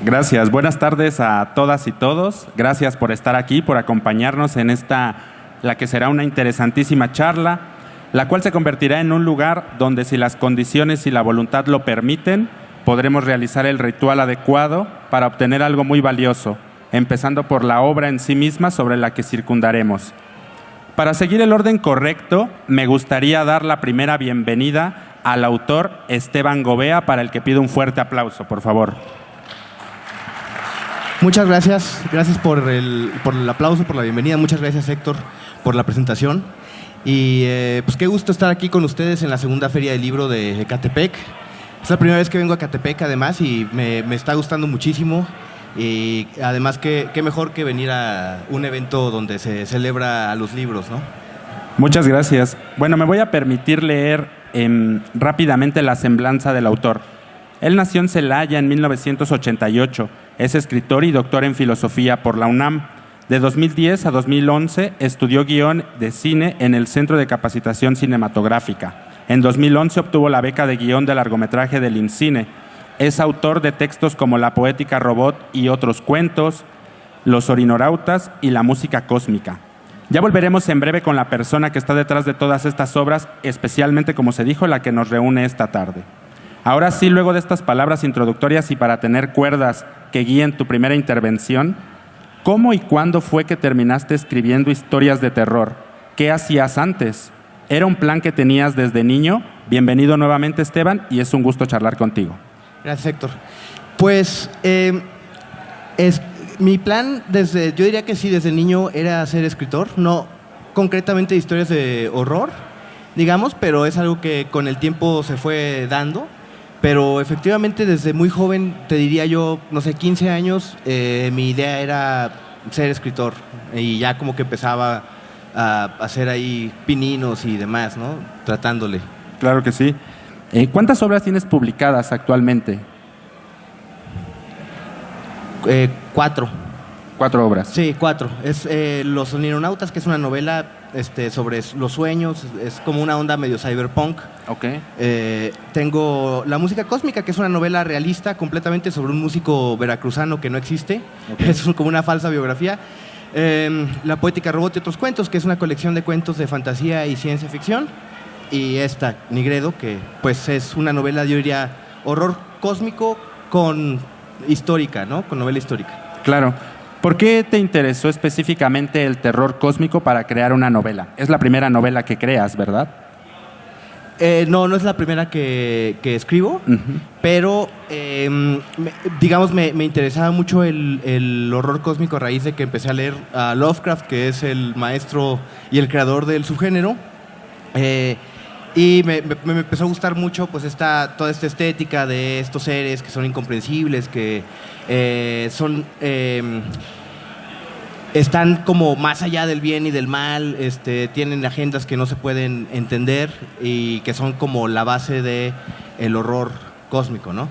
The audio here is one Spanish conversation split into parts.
Gracias. Buenas tardes a todas y todos. Gracias por estar aquí, por acompañarnos en la que será una interesantísima charla, la cual se convertirá en un lugar donde, si las condiciones y la voluntad lo permiten, podremos realizar el ritual adecuado para obtener algo muy valioso, empezando por la obra en sí misma sobre la que circundaremos. Para seguir el orden correcto, me gustaría dar la primera bienvenida al autor Esteban Gobea, para el que pido un fuerte aplauso, por favor. Muchas gracias. Gracias por el aplauso, por la bienvenida. Muchas gracias, Héctor, por la presentación. Y pues qué gusto estar aquí con ustedes en la segunda Feria del Libro de Ecatepec. Es la primera vez que vengo a Ecatepec, además, y me está gustando muchísimo. Y además, qué mejor que venir a un evento donde se celebra a los libros, ¿no? Muchas gracias. Bueno, me voy a permitir leer rápidamente la semblanza del autor. Él nació en Celaya en 1988. Es escritor y doctor en filosofía por la UNAM. De 2010 a 2011 estudió guión de cine en el Centro de Capacitación Cinematográfica. En 2011 obtuvo la beca de guión de largometraje del INCINE. Es autor de textos como La poética robot y otros cuentos, Los orinorautas y La música cósmica. Ya volveremos en breve con la persona que está detrás de todas estas obras, especialmente, como se dijo, la que nos reúne esta tarde. Ahora sí, luego de estas palabras introductorias y para tener cuerdas que guíen tu primera intervención, ¿cómo y cuándo fue que terminaste escribiendo historias de terror? ¿Qué hacías antes? ¿Era un plan que tenías desde niño? Bienvenido nuevamente, Esteban, y es un gusto charlar contigo. Gracias, Héctor. Pues mi plan, yo diría que sí, desde niño era ser escritor, no concretamente historias de horror, digamos, pero es algo que con el tiempo se fue dando. Pero efectivamente desde muy joven, te diría yo, no sé, 15 años, mi idea era ser escritor. Y ya como que empezaba a hacer ahí pininos y demás, ¿no? Tratándole. Claro que sí. ¿Cuántas obras tienes publicadas actualmente? 4. 4 obras. Sí, 4. Es Los Onironautas, que es una novela sobre los sueños, es como una onda medio cyberpunk. Okay. Tengo La música cósmica, que es una novela realista completamente sobre un músico veracruzano que no existe. Okay. Es como una falsa biografía. La poética robot y otros cuentos, que es una colección de cuentos de fantasía y ciencia ficción. Y esta, Nigredo, que pues es una novela, yo diría, horror cósmico con histórica, ¿no? Con novela histórica. Claro. ¿Por qué te interesó específicamente el terror cósmico para crear una novela? Es la primera novela que creas, ¿verdad? No es la primera que escribo, pero digamos me interesaba mucho el horror cósmico a raíz de que empecé a leer a Lovecraft, que es el maestro y el creador del subgénero. Y me empezó a gustar mucho pues toda esta estética de estos seres que son incomprensibles, que están como más allá del bien y del mal, tienen agendas que no se pueden entender y que son como la base del horror cósmico, ¿no?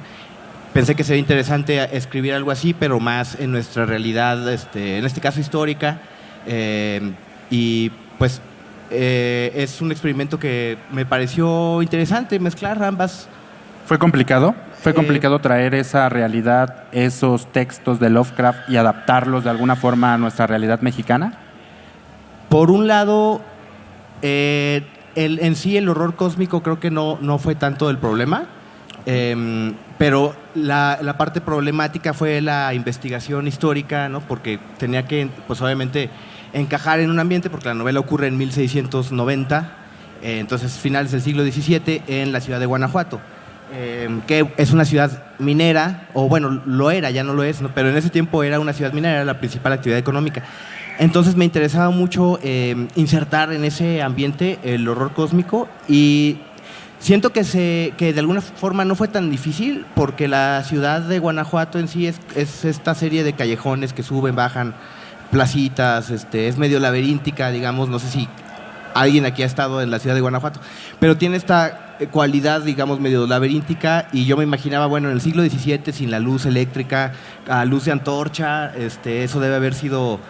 Pensé que sería interesante escribir algo así, pero más en nuestra realidad, en este caso histórica, y pues es un experimento que me pareció interesante mezclar ambas. ¿Fue complicado? ¿Fue complicado traer esa realidad, esos textos de Lovecraft y adaptarlos de alguna forma a nuestra realidad mexicana? Por un lado, en sí el horror cósmico creo que no fue tanto el problema, pero la parte problemática fue la investigación histórica, ¿no? Porque tenía que, pues obviamente, encajar en un ambiente, porque la novela ocurre en 1690, entonces finales del siglo XVII, en la ciudad de Guanajuato. Que es una ciudad minera, o bueno, lo era, ya no lo es, ¿no? Pero en ese tiempo era una ciudad minera, era la principal actividad económica. Entonces me interesaba mucho insertar en ese ambiente el horror cósmico, y siento que de alguna forma no fue tan difícil, porque la ciudad de Guanajuato en sí es esta serie de callejones que suben, bajan, placitas, es medio laberíntica, digamos, no sé si alguien aquí ha estado en la ciudad de Guanajuato, pero tiene esta cualidad, digamos, medio laberíntica, y yo me imaginaba, bueno, en el siglo XVII, sin la luz eléctrica, a luz de antorcha, eso debe haber sido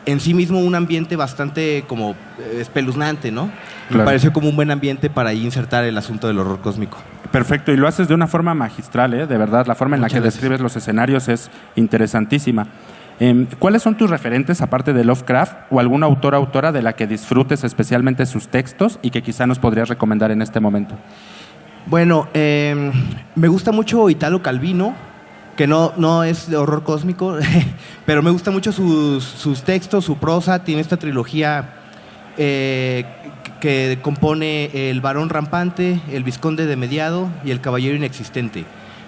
en sí mismo un ambiente bastante como espeluznante, ¿no? Claro. Me pareció como un buen ambiente para ahí insertar el asunto del horror cósmico. Perfecto, y lo haces de una forma magistral, ¿eh? De verdad, la forma en la Muchas que gracias. describes los escenarios es interesantísima. ¿Cuáles son tus referentes, aparte de Lovecraft, o algún autor o autora de la que disfrutes especialmente sus textos y que quizá nos podrías recomendar en este momento? Bueno, me gusta mucho Italo Calvino, que no es de horror cósmico, pero me gusta mucho sus textos, su prosa. Tiene esta trilogía que compone El Barón Rampante, El Vizconde de Mediado y El Caballero Inexistente,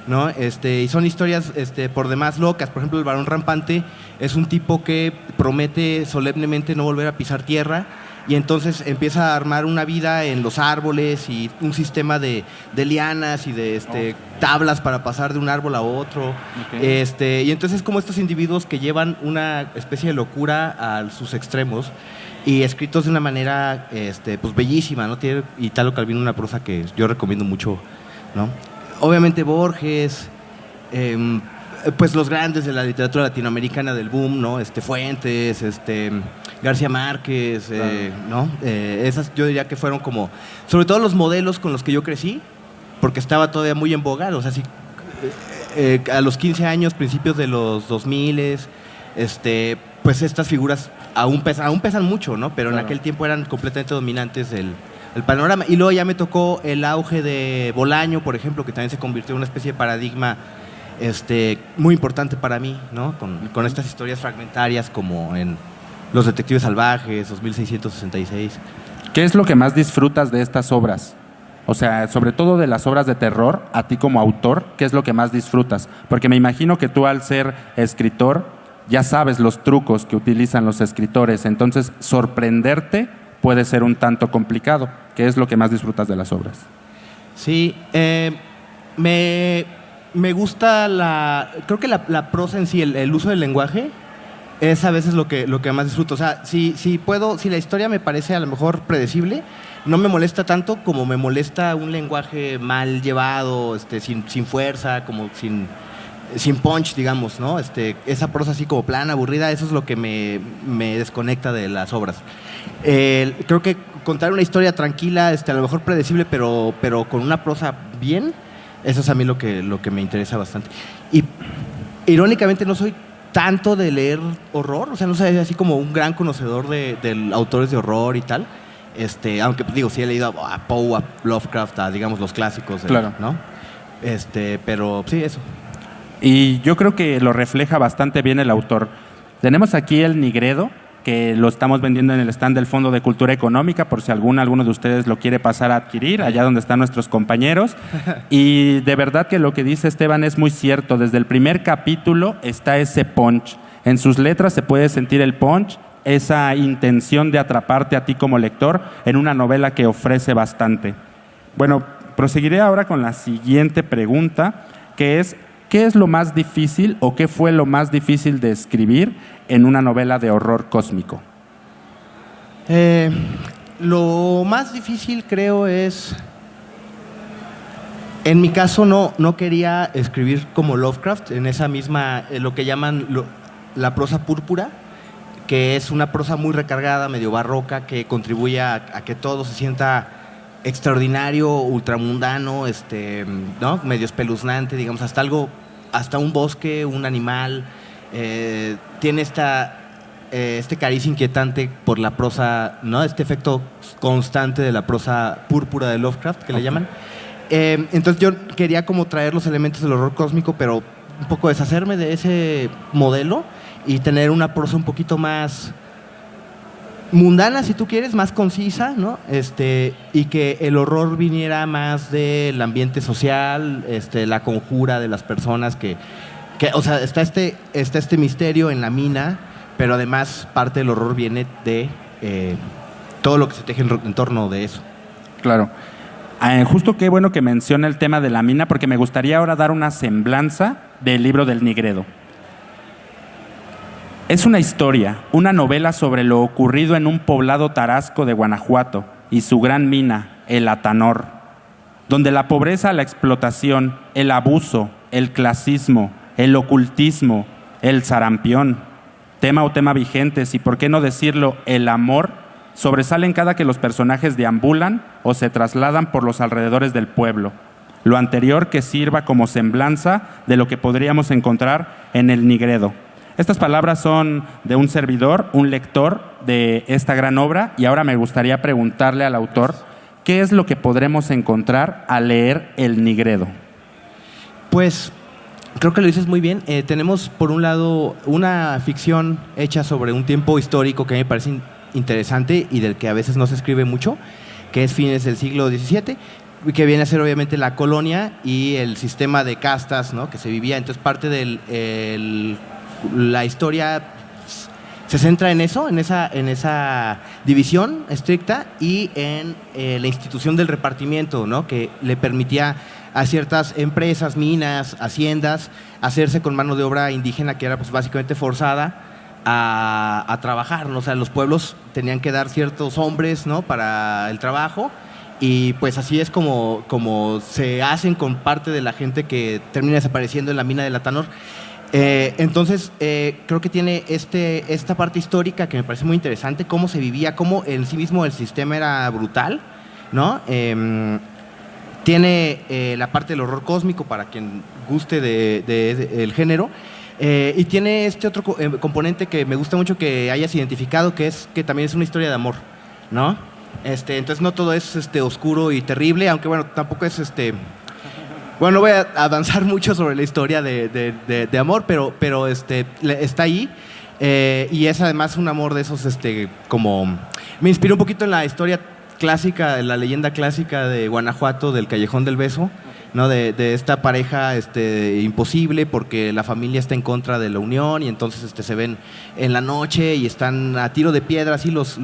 ¿no? Y son historias por demás locas. Por ejemplo, El Barón Rampante es un tipo que promete solemnemente no volver a pisar tierra, y entonces empieza a armar una vida en los árboles y un sistema de lianas y de tablas para pasar de un árbol a otro. Okay. Y entonces es como estos individuos que llevan una especie de locura a sus extremos, y escritos de una manera pues bellísima, ¿no? Tiene Italo Calvino una prosa que yo recomiendo mucho, ¿no? Obviamente Borges, pues los grandes de la literatura latinoamericana del boom, ¿no? Fuentes, García Márquez, ¿no? Esas yo diría que fueron como, sobre todo los modelos con los que yo crecí, porque estaba todavía muy en boga. O sea, sí, a los 15 años, principios de los 2000, pues estas figuras aún pesan mucho, ¿no? Pero claro, en aquel tiempo eran completamente dominantes el panorama. Y luego ya me tocó el auge de Bolaño, por ejemplo, que también se convirtió en una especie de paradigma muy importante para mí, ¿no? Con estas historias fragmentarias como en Los Detectives Salvajes, 2666. ¿Qué es lo que más disfrutas de estas obras? O sea, sobre todo de las obras de terror, a ti como autor, ¿qué es lo que más disfrutas? Porque me imagino que tú, al ser escritor, ya sabes los trucos que utilizan los escritores, entonces sorprenderte puede ser un tanto complicado. ¿Qué es lo que más disfrutas de las obras? Sí, me gusta creo que la prosa en sí, el uso del lenguaje, es a veces lo que más disfruto. O sea, si la historia me parece a lo mejor predecible, no me molesta tanto como me molesta un lenguaje mal llevado, sin fuerza, como sin punch, digamos, ¿no? Esa prosa así como plana, aburrida, eso es lo que me desconecta de las obras. Creo que contar una historia tranquila, a lo mejor predecible, pero con una prosa bien, eso es a mí lo que me interesa bastante. Y irónicamente no soy tanto de leer horror, o sea, no soy así como un gran conocedor de autores de horror y tal, aunque digo, sí he leído a Poe, a Lovecraft, digamos los clásicos, claro, ¿no? Pero sí, eso. Y yo creo que lo refleja bastante bien el autor. Tenemos aquí El Nigredo, que lo estamos vendiendo en el stand del Fondo de Cultura Económica, por si alguno de ustedes lo quiere pasar a adquirir, allá donde están nuestros compañeros. Y de verdad que lo que dice Esteban es muy cierto. Desde el primer capítulo está ese punch. En sus letras se puede sentir el punch, esa intención de atraparte a ti como lector en una novela que ofrece bastante. Bueno, proseguiré ahora con la siguiente pregunta, que es: ¿qué es lo más difícil o qué fue lo más difícil de escribir en una novela de horror cósmico? Lo más difícil, creo, es... En mi caso no quería escribir como Lovecraft, en esa misma, lo que llaman la prosa púrpura, que es una prosa muy recargada, medio barroca, que contribuye a que todo se sienta extraordinario, ultramundano, ¿no? Medio espeluznante, digamos, hasta un bosque, un animal. Tiene este cariz inquietante por la prosa, ¿no? Este efecto constante de la prosa púrpura de Lovecraft, que le llaman. Entonces yo quería como traer los elementos del horror cósmico, pero un poco deshacerme de ese modelo y tener una prosa un poquito más mundana, si tú quieres, más concisa, ¿no? Y que el horror viniera más del ambiente social, la conjura de las personas que o sea, está este misterio en la mina, pero además parte del horror viene de todo lo que se teje en torno de eso. Claro. Justo qué bueno que menciona el tema de la mina, porque me gustaría ahora dar una semblanza del libro del Nigredo. Es una historia, una novela sobre lo ocurrido en un poblado tarasco de Guanajuato y su gran mina, el Atanor, donde la pobreza, la explotación, el abuso, el clasismo, el ocultismo, el sarampión, tema o tema vigentes y, por qué no decirlo, el amor, sobresalen cada que los personajes deambulan o se trasladan por los alrededores del pueblo. Lo anterior que sirva como semblanza de lo que podríamos encontrar en el Nigredo. Estas palabras son de un servidor, un lector de esta gran obra, y ahora me gustaría preguntarle al autor qué es lo que podremos encontrar al leer el Nigredo. Pues creo que lo dices muy bien. Tenemos, por un lado, una ficción hecha sobre un tiempo histórico que a mí me parece interesante y del que a veces no se escribe mucho, que es fines del siglo XVII, que viene a ser obviamente la colonia y el sistema de castas, ¿no?, que se vivía. Entonces parte de la historia se centra en eso, en esa división estricta y en la institución del repartimiento, ¿no?, que le permitía a ciertas empresas, minas, haciendas, hacerse con mano de obra indígena que era pues básicamente forzada a trabajar, ¿no? O sea, los pueblos tenían que dar ciertos hombres, ¿no?, para el trabajo, y pues así es como se hacen con parte de la gente que termina desapareciendo en la mina de Latanor. Entonces, creo que tiene esta parte histórica que me parece muy interesante, cómo se vivía, cómo en sí mismo el sistema era brutal, ¿no? Tiene la parte del horror cósmico para quien guste del género, y tiene este otro componente que me gusta mucho que hayas identificado, que es que también es una historia de amor, ¿no? Entonces no todo es oscuro y terrible, aunque bueno, tampoco es bueno, no voy a avanzar mucho sobre la historia de amor, pero está ahí, y es además un amor de esos, como... Me inspiró un poquito en la historia clásica, en la leyenda clásica de Guanajuato, del Callejón del Beso, ¿no? De esta pareja imposible porque la familia está en contra de la unión, y entonces se ven en la noche y están a tiro de piedra, así los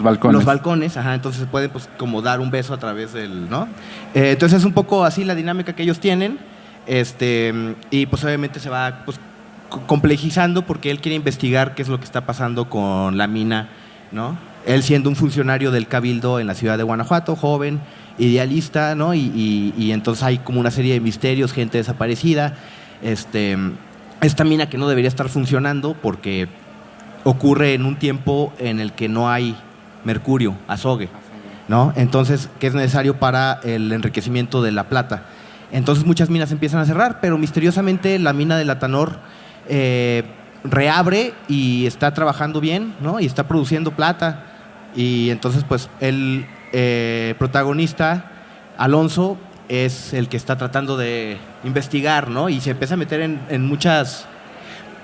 balcones. Los balcones, ajá, entonces se pueden pues como dar un beso a través del, ¿no? Entonces es un poco así la dinámica que ellos tienen, y pues obviamente se va pues complejizando porque él quiere investigar qué es lo que está pasando con la mina, ¿no? Él siendo un funcionario del Cabildo en la ciudad de Guanajuato, joven, idealista, ¿no? Y entonces hay como una serie de misterios, gente desaparecida, esta mina que no debería estar funcionando porque ocurre en un tiempo en el que no hay mercurio, azogue, ¿no? Entonces, que es necesario para el enriquecimiento de la plata. Entonces muchas minas empiezan a cerrar, pero misteriosamente la mina de Latanor reabre y está trabajando bien, ¿no? Y está produciendo plata. Y entonces, pues, el protagonista, Alonso, es el que está tratando de investigar, ¿no? Y se empieza a meter en muchas...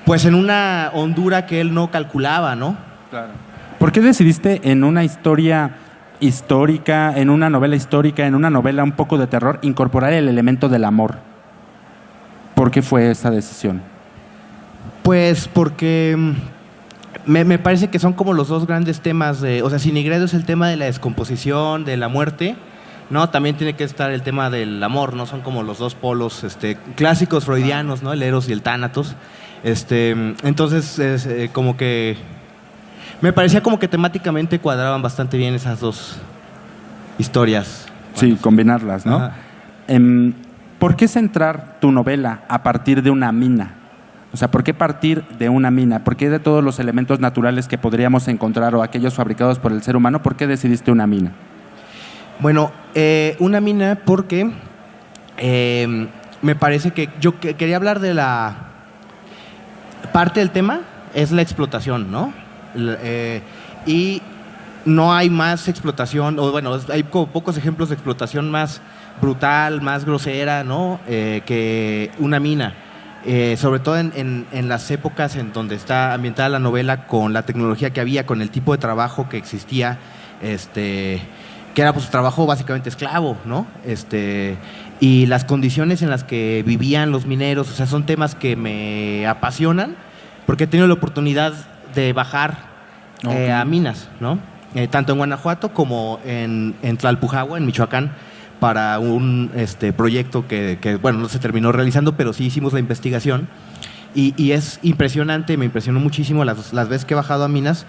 Pues en una hondura que él no calculaba, ¿no? Claro. ¿Por qué decidiste en una historia histórica, en una novela histórica, en una novela un poco de terror, incorporar el elemento del amor? ¿Por qué fue esa decisión? Pues porque me parece que son como los dos grandes temas o sea, si Nigredo es el tema de la descomposición, de la muerte, ¿no? También tiene que estar el tema del amor, ¿no? Son como los dos polos clásicos freudianos, ¿no? El Eros y el Tánatos. Entonces, como que me parecía como que temáticamente cuadraban bastante bien esas dos historias. Sí, combinarlas, ¿no? ¿Por qué centrar tu novela a partir de una mina? O sea, ¿por qué partir de una mina? ¿Por qué de todos los elementos naturales que podríamos encontrar o aquellos fabricados por el ser humano, por qué decidiste una mina? Bueno, una mina porque me parece que yo quería hablar de la... Parte del tema es la explotación, ¿no? Y no hay más explotación, o bueno, hay como pocos ejemplos de explotación más brutal, más grosera, ¿no? Que una mina. Sobre todo en las épocas en donde está ambientada la novela, con la tecnología que había, con el tipo de trabajo que existía, que era pues trabajo básicamente esclavo, ¿no? Y las condiciones en las que vivían los mineros, o sea, son temas que me apasionan porque he tenido la oportunidad de bajar a minas, ¿no? Tanto en Guanajuato como en Tlalpujahua, en Michoacán, para un proyecto que, bueno, no se terminó realizando, pero sí hicimos la investigación. Y es impresionante, me impresionó muchísimo las veces que he bajado a minas,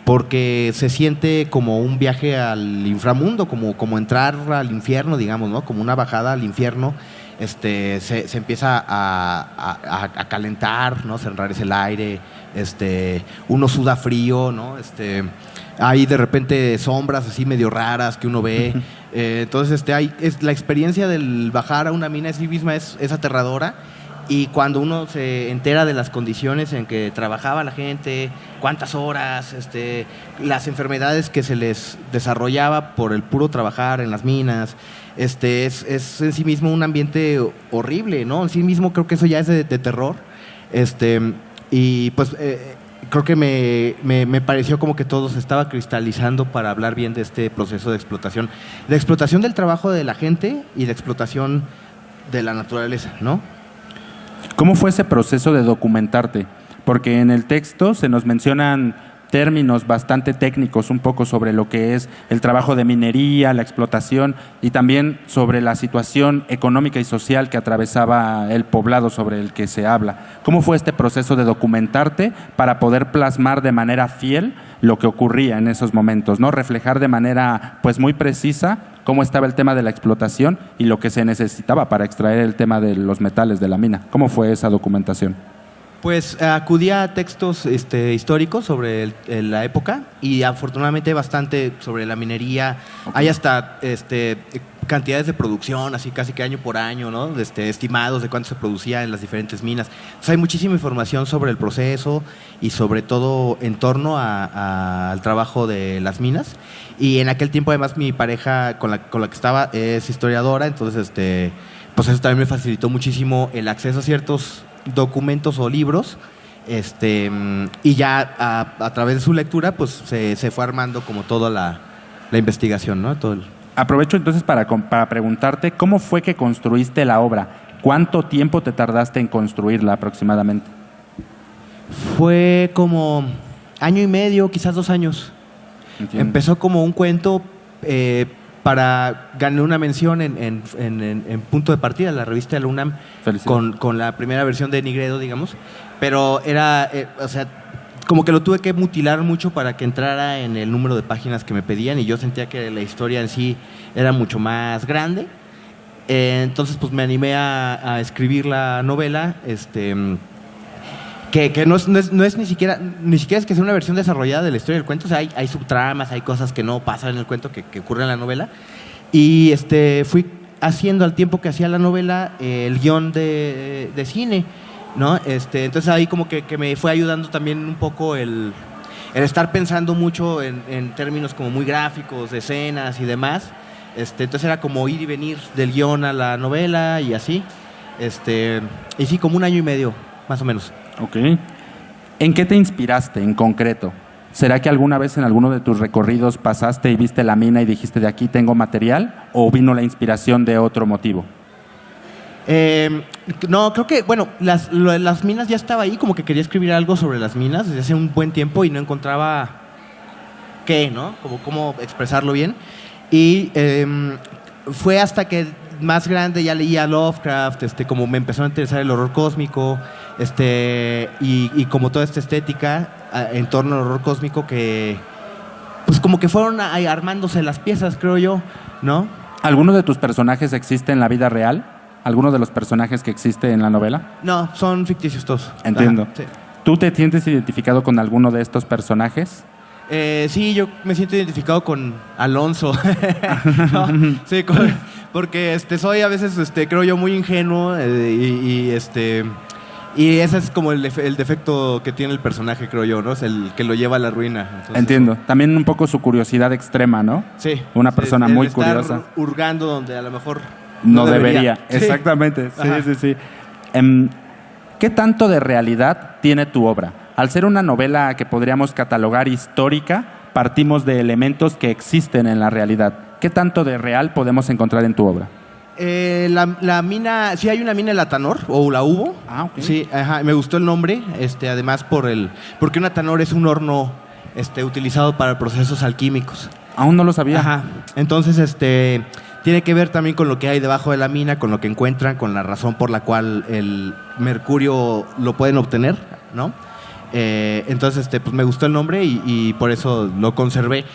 porque se siente como un viaje al inframundo, como entrar al infierno, digamos, ¿no? Como una bajada al infierno, se empieza a calentar, ¿no? Se enrarece el aire, uno suda frío, ¿no? Hay de repente sombras así medio raras que uno ve. Entonces, la experiencia del bajar a una mina en sí misma es aterradora. Y cuando uno se entera de las condiciones en que trabajaba la gente, cuántas horas, las enfermedades que se les desarrollaba por el puro trabajar en las minas, es en sí mismo un ambiente horrible, ¿no? En sí mismo creo que eso ya es de terror. Y pues creo que me pareció como que todo se estaba cristalizando para hablar bien de este proceso de explotación del trabajo de la gente y de explotación de la naturaleza, ¿no? ¿Cómo fue ese proceso de documentarte? Porque en el texto se nos mencionan términos bastante técnicos un poco sobre lo que es el trabajo de minería, la explotación y también sobre la situación económica y social que atravesaba el poblado sobre el que se habla. ¿Cómo fue este proceso de documentarte para poder plasmar de manera fiel lo que ocurría en esos momentos, ¿no? Reflejar de manera pues muy precisa cómo estaba el tema de la explotación y lo que se necesitaba para extraer el tema de los metales de la mina. ¿Cómo fue esa documentación? Pues acudí a textos históricos sobre la época y afortunadamente bastante sobre la minería. Okay. Hay hasta cantidades de producción, así casi que año por año, ¿no? Estimados de cuánto se producía en las diferentes minas. O sea, hay muchísima información sobre el proceso y sobre todo en torno al trabajo de las minas. Y en aquel tiempo, además, mi pareja con la que estaba es historiadora, entonces pues eso también me facilitó muchísimo el acceso a ciertos documentos o libros, y ya a través de su lectura pues se fue armando como toda la investigación, ¿no? Aprovecho entonces para preguntarte cómo fue que construiste la obra. ¿Cuánto tiempo te tardaste en construirla aproximadamente? Fue como año y medio, quizás 2 años. Entiendo. Empezó como un cuento gané una mención en Punto de Partida, la revista de la UNAM, con la primera versión de Nigredo, digamos, pero era, o sea, como que lo tuve que mutilar mucho para que entrara en el número de páginas que me pedían y yo sentía que la historia en sí era mucho más grande. Entonces pues me animé a escribir la novela, que no es ni siquiera es que sea una versión desarrollada de la historia del cuento. O sea, hay subtramas, hay cosas que no pasan en el cuento que ocurren en la novela. Y fui haciendo al tiempo que hacía la novela el guión de cine, ¿no? Entonces ahí como que me fue ayudando también un poco el estar pensando mucho en términos como muy gráficos, de escenas y demás. Entonces era como ir y venir del guión a la novela y así. Y sí, como 1 año y medio, más o menos. Ok. ¿En qué te inspiraste en concreto? ¿Será que alguna vez en alguno de tus recorridos pasaste y viste la mina y dijiste de aquí tengo material? ¿O vino la inspiración de otro motivo? No, creo que, bueno, las minas ya estaba ahí, como que quería escribir algo sobre las minas desde hace un buen tiempo y no encontraba ¿no? Como cómo expresarlo bien. Y fue hasta que más grande ya leía Lovecraft, como me empezó a interesar el horror cósmico, y como toda esta estética en torno al horror cósmico que pues como que fueron armándose las piezas, creo yo, ¿no? ¿Alguno de tus personajes existe en la vida real? ¿Alguno de los personajes que existe en la novela? No, son ficticios todos. Entiendo. Sí. ¿Tú te sientes identificado con alguno de estos personajes? Sí, yo me siento identificado con Alonso. No, sí, porque soy a veces, creo yo, muy ingenuo y ese es como el defecto que tiene el personaje, creo yo, ¿no? Es el que lo lleva a la ruina. Entonces, entiendo. También un poco su curiosidad extrema, ¿no? Sí. Una persona muy estar curiosa. Hurgando donde a lo mejor no debería. Sí. Exactamente. Ajá. Sí. ¿Qué tanto de realidad tiene tu obra? Al ser una novela que podríamos catalogar histórica, partimos de elementos que existen en la realidad. ¿Qué tanto de real podemos encontrar en tu obra? La mina, sí hay una mina en Latanor, o la hubo. Ah, ok. Sí, ajá, me gustó el nombre, además porque un Latanor es un horno utilizado para procesos alquímicos. Aún no lo sabía. Ajá. Entonces, tiene que ver también con lo que hay debajo de la mina, con lo que encuentran, con la razón por la cual el mercurio lo pueden obtener, ¿no? Entonces, pues me gustó el nombre y por eso lo conservé.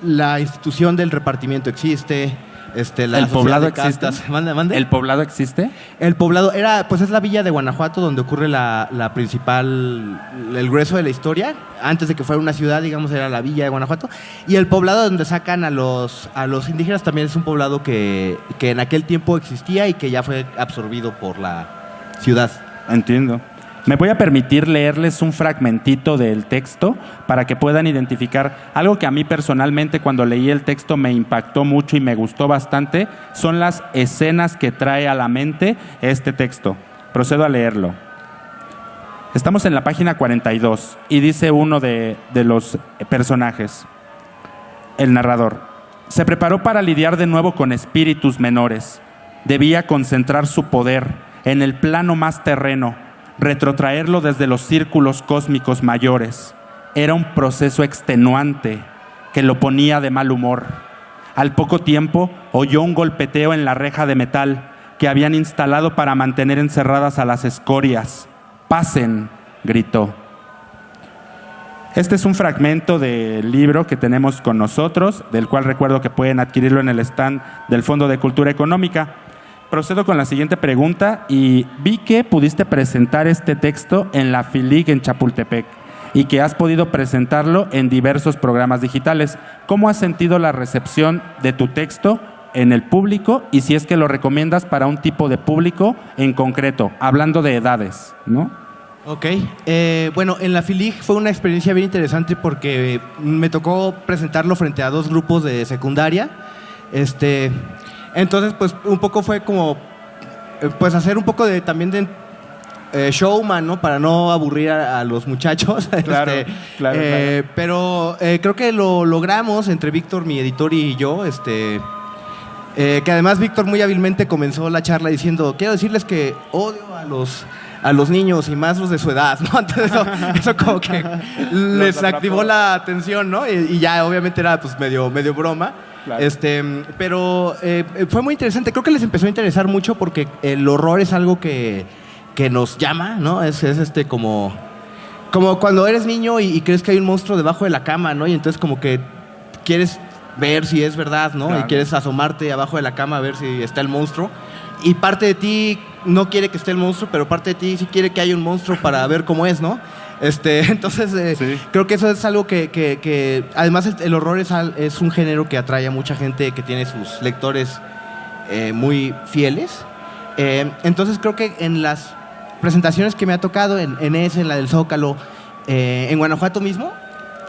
La institución del repartimiento existe, ¿El poblado existe? ¿Mande? ¿El poblado existe? El poblado pues es la villa de Guanajuato donde ocurre la principal, el grueso de la historia. Antes de que fuera una ciudad, digamos, era la villa de Guanajuato. Y el poblado donde sacan a los indígenas también es un poblado que en aquel tiempo existía y que ya fue absorbido por la ciudad. Entiendo. Me voy a permitir leerles un fragmentito del texto para que puedan identificar algo que a mí personalmente cuando leí el texto me impactó mucho y me gustó bastante. Son las escenas que trae a la mente este texto. Procedo a leerlo. Estamos en la página 42 y dice uno de los personajes, el narrador: se preparó para lidiar de nuevo con espíritus menores. Debía concentrar su poder en el plano más terreno, retrotraerlo desde los círculos cósmicos mayores. Era un proceso extenuante que lo ponía de mal humor. Al poco tiempo oyó un golpeteo en la reja de metal que habían instalado para mantener encerradas a las escorias. ¡Pasen!, gritó. Este es un fragmento del libro que tenemos con nosotros, del cual recuerdo que pueden adquirirlo en el stand del Fondo de Cultura Económica. Procedo con la siguiente pregunta y vi que pudiste presentar este texto en la FILIC en Chapultepec y que has podido presentarlo en diversos programas digitales. ¿Cómo has sentido la recepción de tu texto en el público y si es que lo recomiendas para un tipo de público en concreto, hablando de edades, ¿no? Ok, bueno, en la FILIC fue una experiencia bien interesante porque me tocó presentarlo frente a 2 grupos de secundaria. Entonces, pues un poco fue como, pues hacer un poco de también de showman, ¿no? Para no aburrir a los muchachos. Claro, claro. Pero creo que lo logramos entre Víctor, mi editor, y yo. Que además Víctor muy hábilmente comenzó la charla diciendo: quiero decirles que odio a los niños y más los de su edad, ¿no? Entonces eso como que les activó la atención, ¿no? Y ya obviamente era pues medio broma. Claro. Pero fue muy interesante. Creo que les empezó a interesar mucho porque el horror es algo que nos llama, ¿no? Es como cuando eres niño y crees que hay un monstruo debajo de la cama, ¿no? Y entonces como que quieres ver si es verdad, ¿no? Claro. Y quieres asomarte abajo de la cama a ver si está el monstruo. Y parte de ti no quiere que esté el monstruo, pero parte de ti sí quiere que haya un monstruo para ver cómo es, ¿no? Entonces, sí. Creo que eso es algo que además el horror es un género que atrae a mucha gente que tiene sus lectores muy fieles. Entonces creo que en las presentaciones que me ha tocado, en la del Zócalo, en Guanajuato mismo,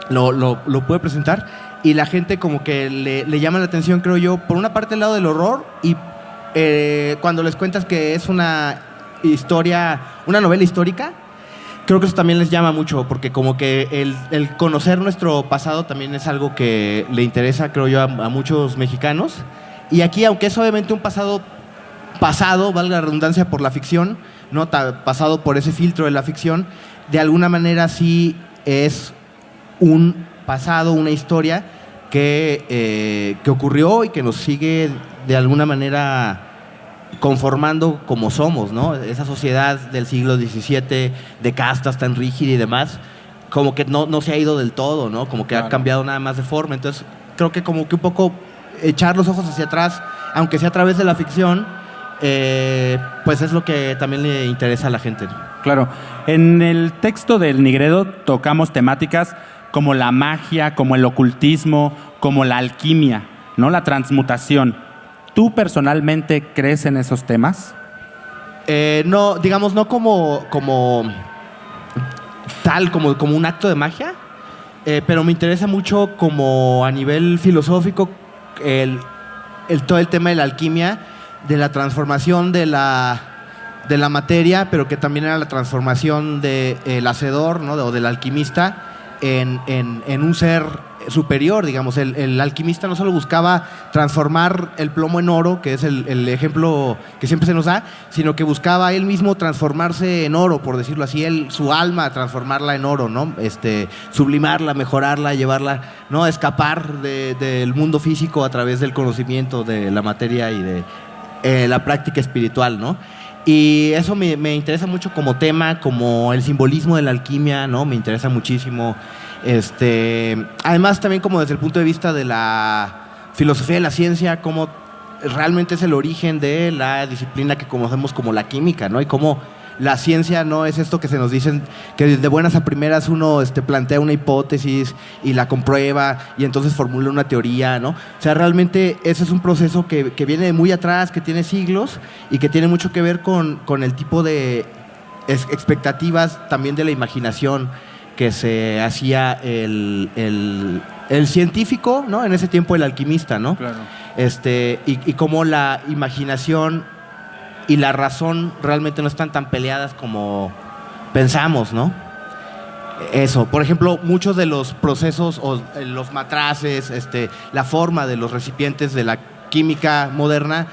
lo pude presentar y la gente como que le llama la atención, creo yo, por una parte el lado del horror y cuando les cuentas que es una novela histórica, creo que eso también les llama mucho, porque como que el conocer nuestro pasado también es algo que le interesa, creo yo, a muchos mexicanos. Y aquí, aunque es obviamente un pasado, valga la redundancia, por la ficción, ¿no? Pasado por ese filtro de la ficción, de alguna manera sí es un pasado, una historia que ocurrió y que nos sigue de alguna manera conformando como somos, ¿no? Esa sociedad del siglo XVII, de castas tan rígida y demás, como que no se ha ido del todo, ¿no? Como que claro. Ha cambiado nada más de forma. Entonces, creo que como que un poco echar los ojos hacia atrás, aunque sea a través de la ficción, pues es lo que también le interesa a la gente. Claro. En el texto del Nigredo tocamos temáticas como la magia, como el ocultismo, como la alquimia, ¿no? La transmutación. ¿Tú personalmente crees en esos temas? No, digamos, no como un acto de magia, pero me interesa mucho como a nivel filosófico todo el tema de la alquimia, de la transformación de la materia, pero que también era la transformación del hacedor, ¿no? O del alquimista en un ser superior, digamos. El alquimista no solo buscaba transformar el plomo en oro, que es el ejemplo que siempre se nos da, sino que buscaba él mismo transformarse en oro, por decirlo así, su alma transformarla en oro, ¿no? Sublimarla, mejorarla, llevarla, ¿no? Escapar del mundo físico a través del conocimiento de la materia y de la práctica espiritual, ¿no? Y eso me interesa mucho como tema, como el simbolismo de la alquimia, ¿no? Me interesa muchísimo. Además también como desde el punto de vista de la filosofía de la ciencia, cómo realmente es el origen de la disciplina que conocemos como la química, ¿no? Y cómo la ciencia no es esto que se nos dicen, que de buenas a primeras uno plantea una hipótesis y la comprueba y entonces formula una teoría, ¿no? O sea, realmente ese es un proceso que viene de muy atrás, que tiene siglos y que tiene mucho que ver con el tipo de expectativas también de la imaginación que se hacía el científico, ¿no? En ese tiempo el alquimista, ¿no? Claro. Y cómo la imaginación y la razón realmente no están tan peleadas como pensamos, ¿no? Eso, por ejemplo, muchos de los procesos o los matraces, la forma de los recipientes de la química moderna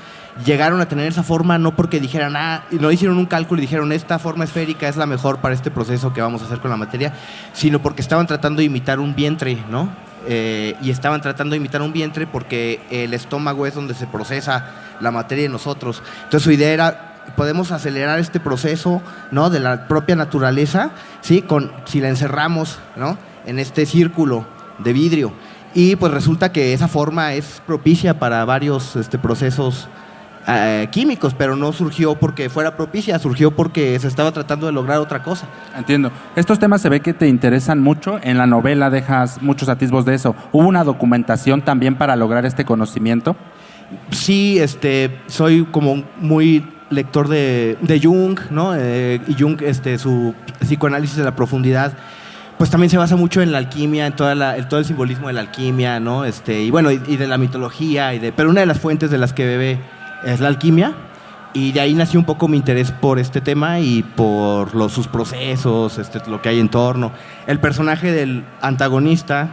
llegaron a tener esa forma no porque dijeran, no hicieron un cálculo y dijeron esta forma esférica es la mejor para este proceso que vamos a hacer con la materia, sino porque estaban tratando de imitar un vientre, ¿no? Y estaban tratando de imitar un vientre porque el estómago es donde se procesa la materia en nosotros. Entonces su idea era, podemos acelerar este proceso, ¿no? De la propia naturaleza, ¿sí? Si la encerramos, ¿no? En este círculo de vidrio. Y pues resulta que esa forma es propicia para varios procesos químicos, pero no surgió porque fuera propicia, surgió porque se estaba tratando de lograr otra cosa. Entiendo. Estos temas se ve que te interesan mucho. En la novela dejas muchos atisbos de eso. ¿Hubo una documentación también para lograr este conocimiento? Sí, soy como muy lector de Jung, ¿no? Y Jung, su psicoanálisis de la profundidad, pues también se basa mucho en la alquimia, en todo el simbolismo de la alquimia, ¿no? Y bueno, y de la mitología, pero una de las fuentes de las que bebe es la alquimia, y de ahí nació un poco mi interés por este tema y por sus procesos, lo que hay en torno. El personaje del antagonista,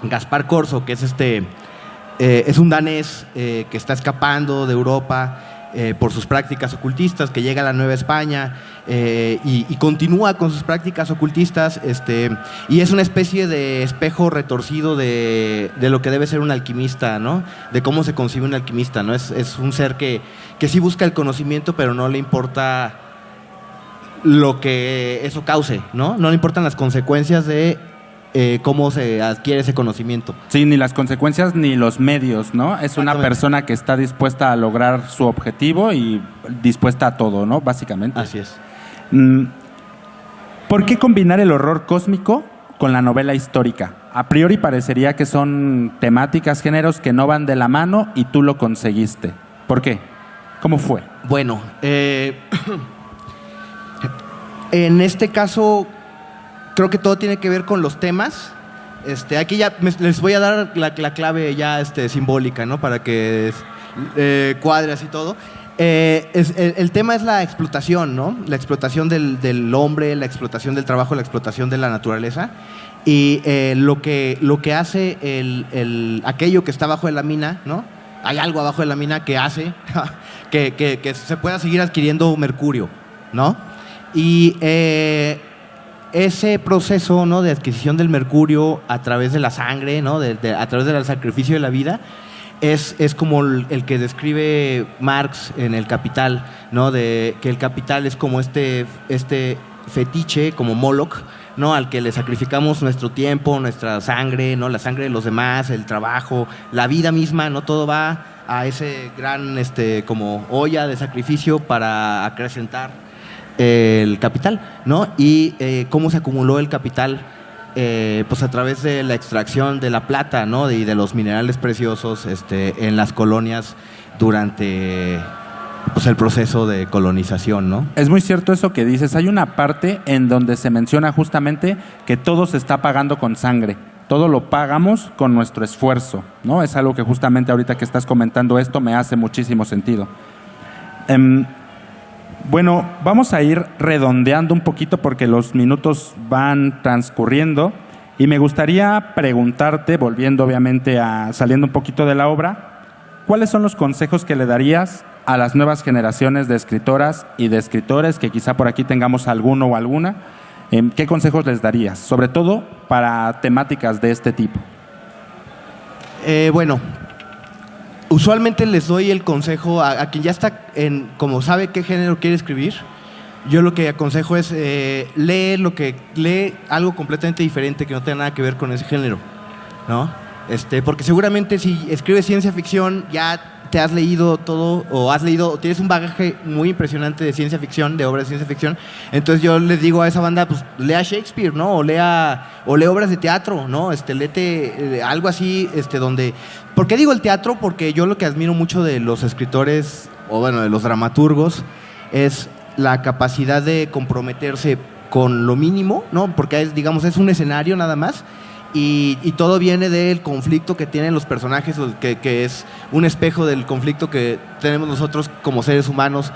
Gaspar Corso, que es un danés que está escapando de Europa por sus prácticas ocultistas, que llega a la Nueva España y continúa con sus prácticas ocultistas, y es una especie de espejo retorcido de lo que debe ser un alquimista, ¿no? De cómo se concibe un alquimista, ¿no? Es un ser que sí busca el conocimiento, pero no le importa lo que eso cause, ¿no? No le importan las consecuencias de cómo se adquiere ese conocimiento. Sí, ni las consecuencias ni los medios, ¿no? Es una persona que está dispuesta a lograr su objetivo y dispuesta a todo, ¿no? Básicamente. Así es. ¿Por qué combinar el horror cósmico con la novela histórica? A priori parecería que son temáticas, géneros que no van de la mano y tú lo conseguiste. ¿Por qué? ¿Cómo fue? Bueno, en este caso creo que todo tiene que ver con los temas. Aquí ya les voy a dar la clave ya simbólica, ¿no? Para que cuadre así todo. El tema es la explotación, ¿no? La explotación del hombre, la explotación del trabajo, la explotación de la naturaleza. Y lo que hace aquello que está abajo de la mina, ¿no? Hay algo abajo de la mina que hace que se pueda seguir adquiriendo mercurio, ¿no? Y ese proceso, ¿no? De adquisición del mercurio a través de la sangre, ¿no? A través del sacrificio de la vida, es como el que describe Marx en El Capital, ¿no? Que el capital es como este fetiche, como Moloch, ¿no? Al que le sacrificamos nuestro tiempo, nuestra sangre, ¿no? La sangre de los demás, el trabajo, la vida misma, ¿no? Todo va a ese gran como olla de sacrificio para acrecentar el capital, ¿no? Y cómo se acumuló el capital pues a través de la extracción de la plata, ¿no? Y de los minerales preciosos en las colonias durante pues el proceso de colonización, ¿no? Es muy cierto eso que dices. Hay una parte en donde se menciona justamente que todo se está pagando con sangre. Todo lo pagamos con nuestro esfuerzo, ¿no? Es algo que justamente ahorita que estás comentando esto me hace muchísimo sentido. Bueno, vamos a ir redondeando un poquito porque los minutos van transcurriendo y me gustaría preguntarte, volviendo obviamente saliendo un poquito de la obra, ¿cuáles son los consejos que le darías a las nuevas generaciones de escritoras y de escritores, que quizá por aquí tengamos alguno o alguna? ¿Qué consejos les darías? Sobre todo para temáticas de este tipo. Bueno, usualmente les doy el consejo a quien ya está como sabe qué género quiere escribir. Yo lo que aconsejo es lee algo completamente diferente que no tenga nada que ver con ese género, ¿no? Porque seguramente si escribes ciencia ficción ya te has leído todo o has leído, tienes un bagaje muy impresionante de ciencia ficción, de obras de ciencia ficción. Entonces yo les digo a esa banda, pues lea Shakespeare, ¿no? O lea obras de teatro, ¿no? Léete algo así, donde... ¿Por qué digo el teatro? Porque yo lo que admiro mucho de los escritores, o bueno, de los dramaturgos, es la capacidad de comprometerse con lo mínimo, ¿no? Porque es un escenario nada más. Y todo viene del conflicto que tienen los personajes, que es un espejo del conflicto que tenemos nosotros como seres humanos.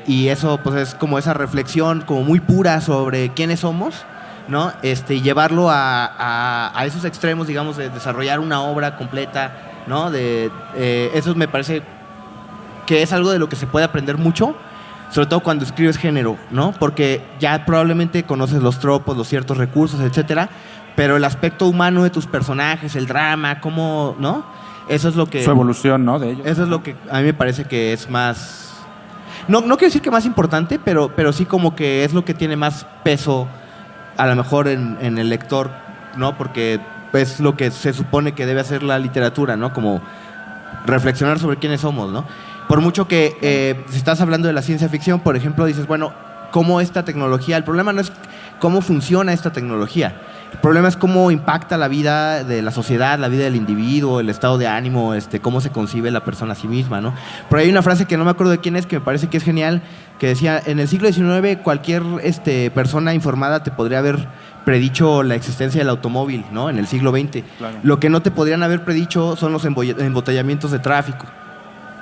Y eso pues es como esa reflexión como muy pura sobre quiénes somos, ¿no? Y llevarlo a esos extremos, digamos, de desarrollar una obra completa, ¿no? Eso me parece que es algo de lo que se puede aprender mucho, sobre todo cuando escribes género, ¿no? Porque ya probablemente conoces los tropos, los ciertos recursos, etcétera, pero el aspecto humano de tus personajes, el drama, cómo, ¿no? Eso es lo que... Su evolución, ¿no? De ellos. Eso es lo que a mí me parece que es más... No quiero decir que más importante, pero sí como que es lo que tiene más peso a lo mejor en el lector, ¿no? Porque es lo que se supone que debe hacer la literatura, ¿no? Como reflexionar sobre quiénes somos, ¿no? Por mucho que si estás hablando de la ciencia ficción, por ejemplo, dices, bueno, ¿cómo esta tecnología? El problema no es cómo funciona esta tecnología. El problema es cómo impacta la vida de la sociedad, la vida del individuo, el estado de ánimo, cómo se concibe la persona a sí misma, ¿no? Pero hay una frase que no me acuerdo de quién es, que me parece que es genial, que decía, en el siglo XIX cualquier persona informada te podría haber predicho la existencia del automóvil, ¿no? En el siglo XX. Claro. Lo que no te podrían haber predicho son los embotellamientos de tráfico,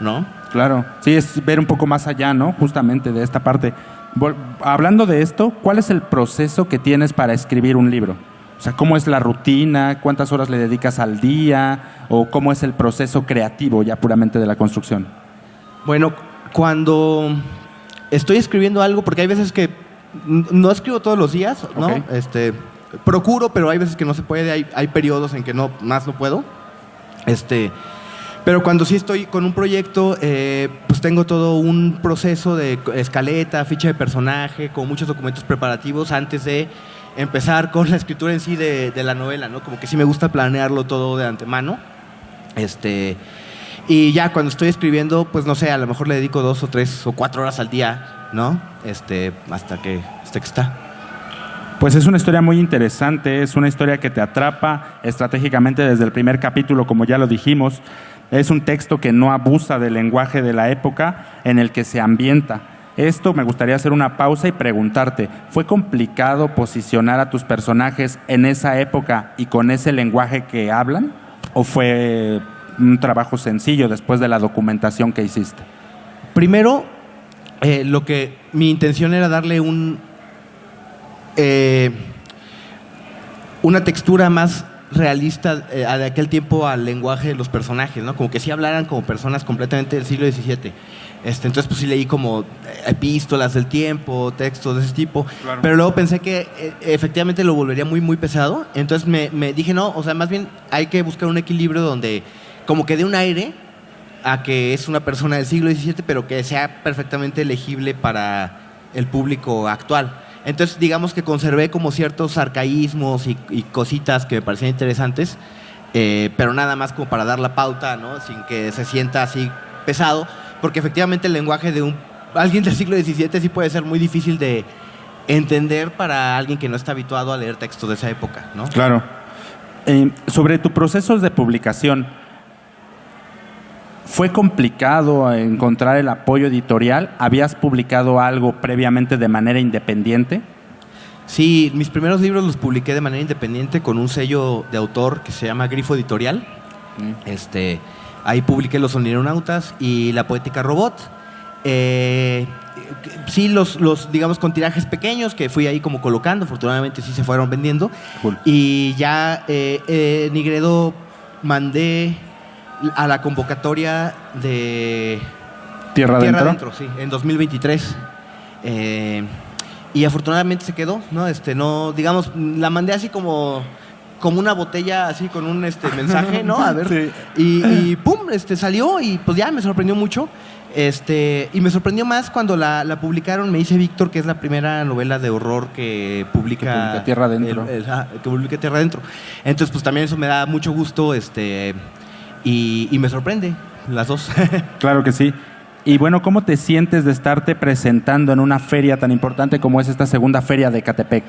¿no? Claro, sí, es ver un poco más allá, ¿no? Justamente de esta parte. Hablando de esto, ¿cuál es el proceso que tienes para escribir un libro? O sea, ¿cómo es la rutina? ¿Cuántas horas le dedicas al día? ¿O cómo es el proceso creativo ya puramente de la construcción? Bueno, cuando estoy escribiendo algo, porque hay veces que no escribo todos los días, ¿no? Okay. Procuro, pero hay veces que no se puede, hay periodos en que no puedo. Pero cuando sí estoy con un proyecto, pues tengo todo un proceso de escaleta, ficha de personaje, con muchos documentos preparativos antes de empezar con la escritura en sí de la novela, ¿no? Como que sí me gusta planearlo todo de antemano. Y ya cuando estoy escribiendo, pues no sé, a lo mejor le dedico 2 o 3 o 4 horas al día, ¿no? Hasta que está. Pues es una historia muy interesante, es una historia que te atrapa estratégicamente desde el primer capítulo, como ya lo dijimos. Es un texto que no abusa del lenguaje de la época en el que se ambienta. Esto me gustaría hacer una pausa y preguntarte, ¿fue complicado posicionar a tus personajes en esa época y con ese lenguaje que hablan? ¿O fue un trabajo sencillo después de la documentación que hiciste? Primero, mi intención era darle una textura más realista de aquel tiempo al lenguaje de los personajes, ¿no? Como que sí hablaran como personas completamente del siglo XVII. Entonces, pues sí leí como epístolas del tiempo, textos de ese tipo. Claro. Pero luego pensé que efectivamente lo volvería muy, muy pesado. Entonces me dije, no, o sea, más bien hay que buscar un equilibrio donde como que dé un aire a que es una persona del siglo XVII, pero que sea perfectamente legible para el público actual. Entonces, digamos que conservé como ciertos arcaísmos y cositas que me parecían interesantes, pero nada más como para dar la pauta, ¿no? Sin que se sienta así pesado, porque efectivamente el lenguaje de alguien del siglo XVII sí puede ser muy difícil de entender para alguien que no está habituado a leer textos de esa época, ¿no? Claro. Sobre tu proceso de publicación, ¿fue complicado encontrar el apoyo editorial? ¿Habías publicado algo previamente de manera independiente? Sí, mis primeros libros los publiqué de manera independiente con un sello de autor que se llama Grifo Editorial. Ahí publiqué Los Onironautas y La Poética Robot. Sí, los digamos con tirajes pequeños que fui ahí como colocando. Afortunadamente sí se fueron vendiendo. Cool. Y ya Nigredo mandé a la convocatoria de Tierra Adentro, sí, en 2023. Y afortunadamente se quedó, ¿no? No, digamos, la mandé así como una botella, así con un mensaje, ¿no? A ver. Sí. Y pum, salió y pues ya me sorprendió mucho. Y me sorprendió más cuando la publicaron. Me dice Víctor que es la primera novela de horror que publica Tierra Adentro. Que publica Tierra Adentro. Entonces, pues también eso me da mucho gusto, y me sorprende, las dos. Claro que sí. Y bueno, ¿cómo te sientes de estarte presentando en una feria tan importante como es esta segunda feria de Ecatepec?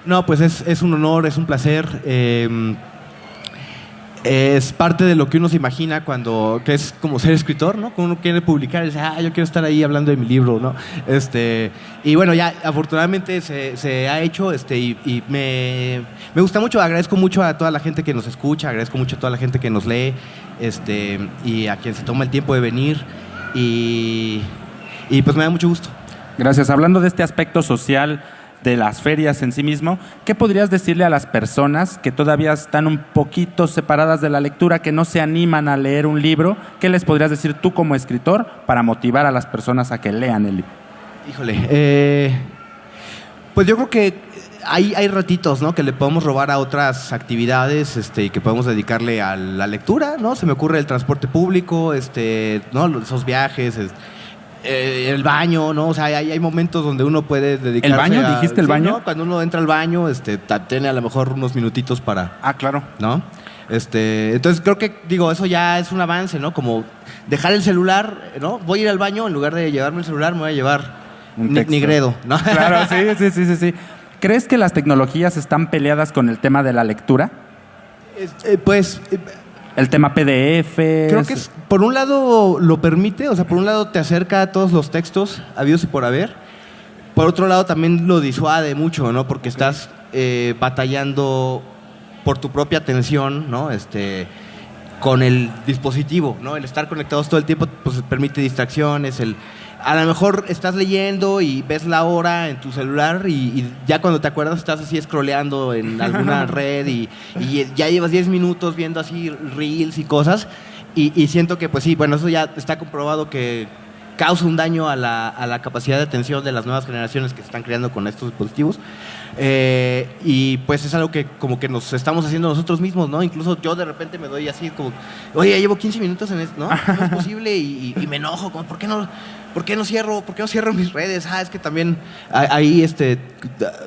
No, pues es un honor, es un placer. Es parte de lo que uno se imagina que es como ser escritor, ¿no? Cuando uno quiere publicar y dice, yo quiero estar ahí hablando de mi libro, ¿no? Y bueno, ya afortunadamente se ha hecho y me gusta mucho, agradezco mucho a toda la gente que nos escucha, agradezco mucho a toda la gente que nos lee y a quien se toma el tiempo de venir y pues me da mucho gusto. Gracias. Hablando de este aspecto social de las ferias en sí mismo, ¿qué podrías decirle a las personas que todavía están un poquito separadas de la lectura, que no se animan a leer un libro? ¿Qué les podrías decir tú como escritor para motivar a las personas a que lean el libro? Híjole, pues yo creo que hay ratitos, ¿no? Que le podemos robar a otras actividades y que podemos dedicarle a la lectura, ¿no? Se me ocurre el transporte público, ¿no? Esos viajes, el baño, ¿no? O sea, hay momentos donde uno puede dedicarse ¿El baño? ¿Dijiste el baño? ¿no? Cuando uno entra al baño, tiene a lo mejor unos minutitos para... Claro. ¿No? Entonces creo que, eso ya es un avance, ¿no? Como dejar el celular, ¿no? Voy a ir al baño, en lugar de llevarme el celular, me voy a llevar un Nigredo, ¿no? Claro, sí. ¿Crees que las tecnologías están peleadas con el tema de la lectura? Pues... El tema PDF. Creo que por un lado lo permite, o sea, por un lado te acerca a todos los textos habidos y por haber. Por otro lado también lo disuade mucho, ¿no? Porque estás batallando por tu propia atención, ¿no? Con el dispositivo, ¿no? El estar conectados todo el tiempo pues permite distracciones, a lo mejor estás leyendo y ves la hora en tu celular y ya cuando te acuerdas estás así scrolleando en alguna red y ya llevas 10 minutos viendo así reels y cosas y siento que pues sí, bueno, eso ya está comprobado que causa un daño a la capacidad de atención de las nuevas generaciones que se están creando con estos dispositivos. Y pues es algo que como que nos estamos haciendo nosotros mismos, ¿no? Incluso yo de repente me doy así como, oye, ya llevo 15 minutos en esto, ¿no? No es posible y me enojo, como, ¿por qué no cierro mis redes? Es que también ahí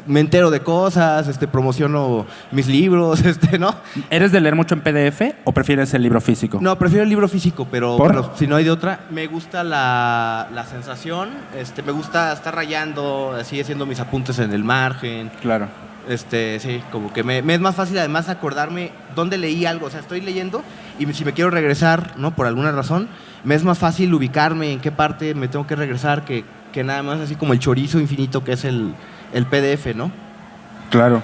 me entero de cosas, promociono mis libros, ¿no? ¿Eres de leer mucho en PDF o prefieres el libro físico? No, prefiero el libro físico, pero bueno, si no hay de otra, me gusta la sensación, me gusta estar rayando, así haciendo mis apuntes en el margen. Claro. Sí, como que me es más fácil además acordarme dónde leí algo, o sea, estoy leyendo y si me quiero regresar, ¿no? Por alguna razón, me es más fácil ubicarme en qué parte me tengo que regresar que nada más así como el chorizo infinito que es el PDF, ¿no? Claro.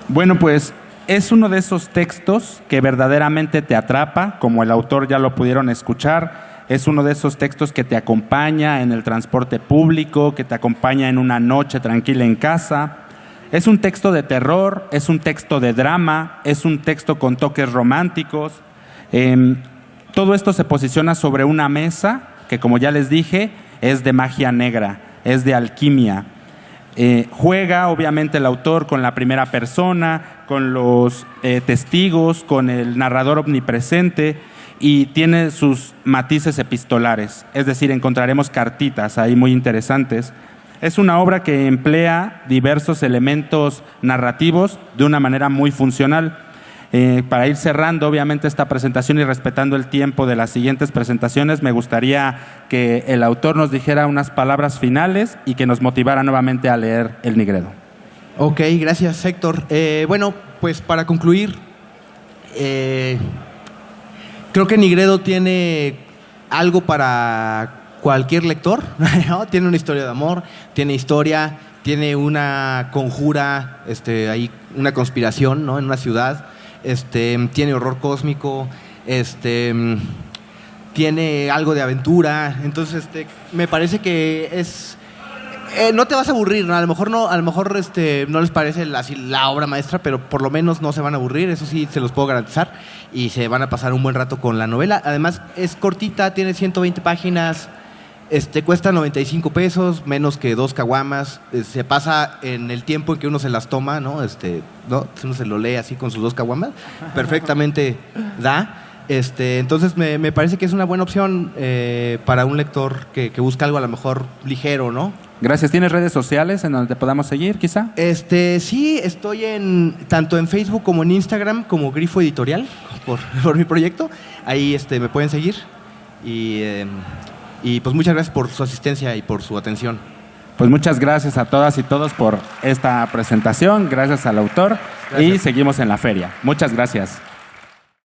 Bueno, pues es uno de esos textos que verdaderamente te atrapa, como el autor ya lo pudieron escuchar. Es uno de esos textos que te acompaña en el transporte público, que te acompaña en una noche tranquila en casa. Es un texto de terror, es un texto de drama, es un texto con toques románticos. Todo esto se posiciona sobre una mesa que, como ya les dije, es de magia negra, es de alquimia. Juega, obviamente, el autor con la primera persona, con los testigos, con el narrador omnipresente y tiene sus matices epistolares. Es decir, encontraremos cartitas ahí muy interesantes. Es una obra que emplea diversos elementos narrativos de una manera muy funcional. Para ir cerrando, obviamente, esta presentación y respetando el tiempo de las siguientes presentaciones, me gustaría que el autor nos dijera unas palabras finales y que nos motivara nuevamente a leer El Nigredo. Ok, gracias, Héctor. Bueno, pues para concluir, creo que Nigredo tiene algo para cualquier lector, ¿no? Tiene una historia de amor, tiene historia, tiene una conjura, hay una conspiración, ¿no? En una ciudad, tiene horror cósmico, tiene algo de aventura. Entonces, me parece que es no te vas a aburrir, ¿no? A lo mejor no les parece la obra maestra, pero por lo menos no se van a aburrir, eso sí se los puedo garantizar, y se van a pasar un buen rato con la novela. Además es cortita, tiene 120 páginas, cuesta 95 pesos, menos que 2 caguamas, se pasa en el tiempo en que uno se las toma, ¿no? ¿No? Uno se lo lee así con sus 2 caguamas, perfectamente da. Entonces me parece que es una buena opción para un lector que busca algo a lo mejor ligero, ¿no? Gracias. ¿Tienes redes sociales en donde te podamos seguir, quizá? Sí, estoy tanto en Facebook como en Instagram como Grifo Editorial por mi proyecto. Ahí me pueden seguir y pues muchas gracias por su asistencia y por su atención. Pues muchas gracias a todas y todos por esta presentación. Gracias al autor. Gracias. Y seguimos en la feria. Muchas gracias.